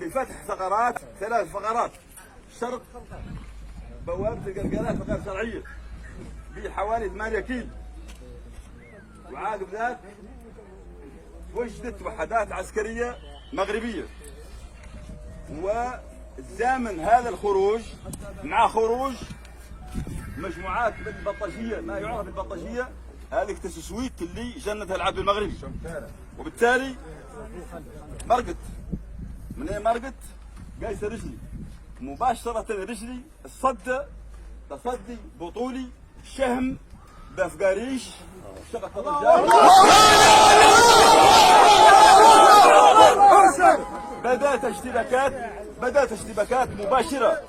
بفتح ثغرات 3 ثغرات شرق بوابة القلقلات غير شرعية بحوالي 8 كيلو، وعاد بذاك وجدت وحدات عسكرية مغربية. وزامن هذا الخروج مع خروج مجموعات من البطشية، ما يعرف بالبطشية هذه التسويت اللي جندها العدو المغربي، وبالتالي مرقت من ايه مرقت قايسه رجلي مباشره، رجلي تصدي بطولي شهم بافقاريش شقت الرجال. بدات اشتباكات مباشره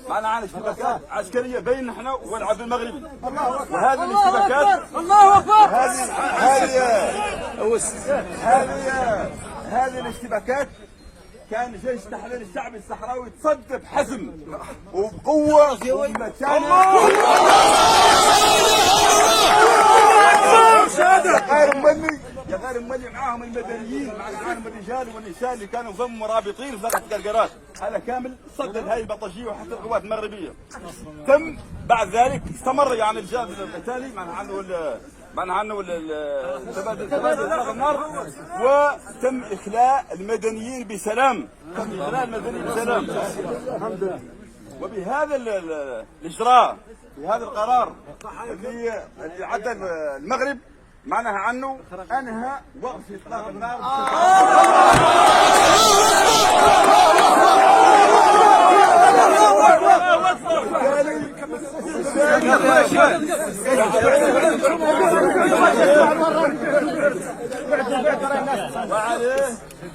معنا عن اشتباكات عسكريه بين احنا والعدو المغربي. وهذه الاشتباكات هذه الاشتباكات كان جيش التحرير الشعبي الصحراوي تصد بحزم وبقوه ومتانه. يا غير مولي معاهم المدنيين معاهم الرجال والنساء اللي كانوا فم مرابطين في ثغرة القرقرات، هذا كامل صدد هاي البطشيه وحتى القوات المغربيه. تم بعد ذلك استمر يعني الجهاد القتالي معنى عنه تبادل النار، وتم اخلاء المدنيين بسلام. وبهذا الاجراء بهذا القرار اللي عدى المغرب معناها عنه انهى وقف اطلاق النار.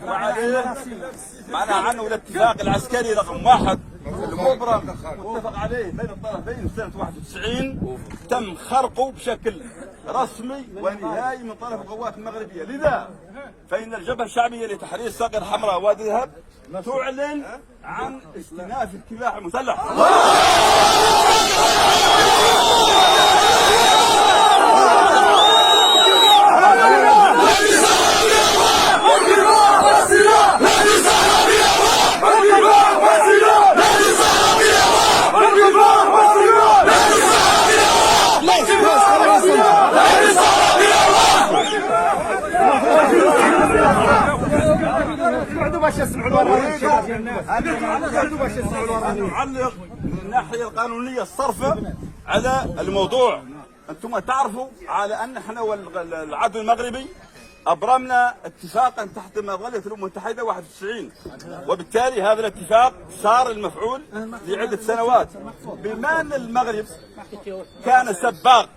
وعليه معناها عنه الاتفاق العسكري رقم 1 المبرم متفق عليه بين الطرفين سنة 91 تم خرقه بشكل رسمي ونهائي من طرف القوات المغربية. لذا فإن الجبهة الشعبية لتحرير الصقر الحمراء وادي ذهب تعلن عن استئناف الكفاح المسلح. نعلق من الناحية القانونية الصرفة على الموضوع. أنتم تعرفوا على أن احنا والعدو المغربي أبرمنا اتفاقا تحت مظلة الأمم المتحدة 91، وبالتالي هذا الاتفاق صار المفعول لعدة سنوات. بما أن المغرب كان سباق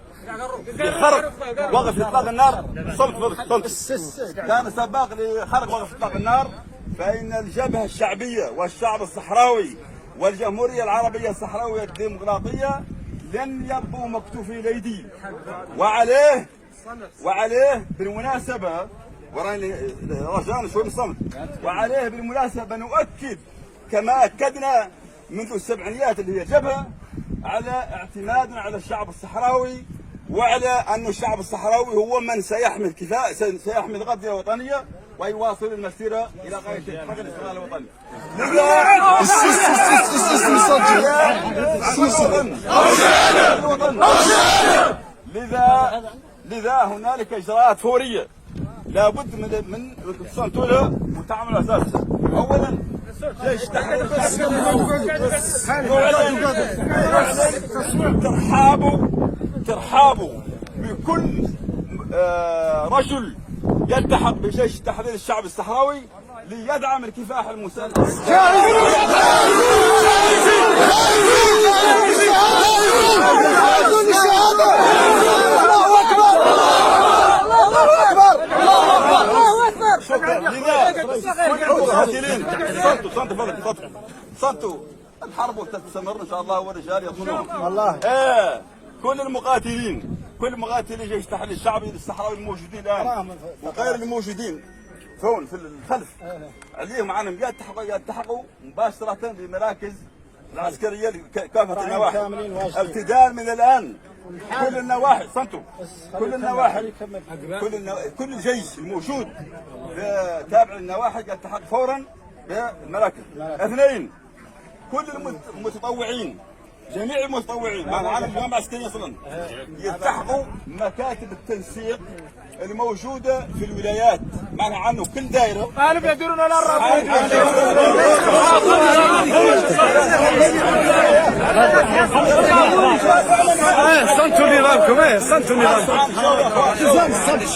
لخرق وقف إطلاق النار، كان سباق لخرق وقف إطلاق النار، فإن الجبهة الشعبية والشعب الصحراوي والجمهورية العربية الصحراوية الديمقراطية لن يبقوا مكتوفي الأيدي. وعليه بالمناسبة وراني رجعنا شوي من الصمت، وعليه بالمناسبة نؤكد كما أكدنا منذ السبعينيات اللي هي جبهة على اعتمادنا على الشعب الصحراوي، وعلى أن الشعب الصحراوي هو من سيحمل القضية الوطنية ويواصل المسيرة إلى غاية تحقيق الاستقلال الوطني. لذا هنالك إجراءات فورية لابد من تصنتولها وتعمل أساسها. أولا جيش تحرير ترحابه بكل رجل يلتحق بجيش التحرير الشعبي الصحراوي ليدعم الكفاح المسلح. صمتوا الحرب وتستمر ان شاء الله والرجال يصونون. والله كل مقاتلي جيش التحرير الشعبي الصحراوي الموجودين الان وغير الموجودين هون في الخلف عليهم عنهم يلتحقوا مباشره بمراكز العسكريه كافه النواحي ابتداء من الان. كل النواحي صمتوا، كل النواحي كل الجيش الموجود تابع النواحي يلتحق فورا في المراكز. اثنين، كل المتطوعين، جميع المتطوعين مع الجماعه العسكريه اصلا يلتحقوا مكاتب التنسيق الموجوده في الولايات، معنى عنه كل دائره قالوا يديرون على الرابط. استنتوا نظامكم، استنتوا نظامكم.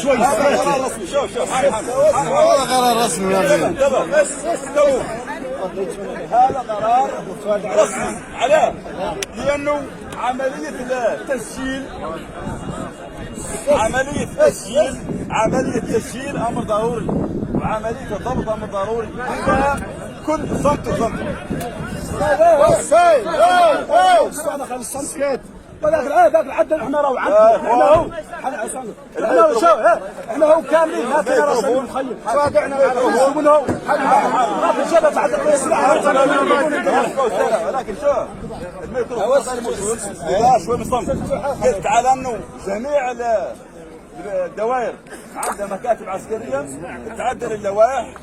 شوي شوف هذا قرار رسمي يا زين. هذا قرار رسمي على لانه عمليه التسجيل امر ضروري، وعمليه الضبط امر ضروري. عندها كل صمت ذاك العدل احنا راهو عندنا احنا هو كاملين ما فينا راس المخيم صادعنا من هو ما في شباب عندك السلاح ولكن شوف الميكروفون شوي من صمت. قلت على انه جميع الدوائر عندها مكاتب عسكريه تعدل اللوائح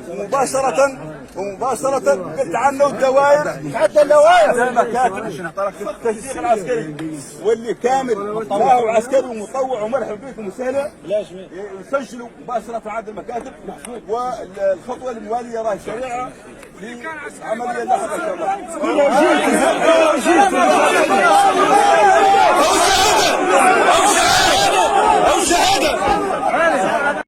مباشرة قلت عنه الدوائر تعدل اللوائح المكاتب التنسيق العسكري، واللي كامل ما هو عسكري ومطوع ومرحب بكم وسهلا يسجلوا مباشرة عند المكاتب. والخطوة الموالية راهي شريعة لعملية لاحقة ان شاء الله.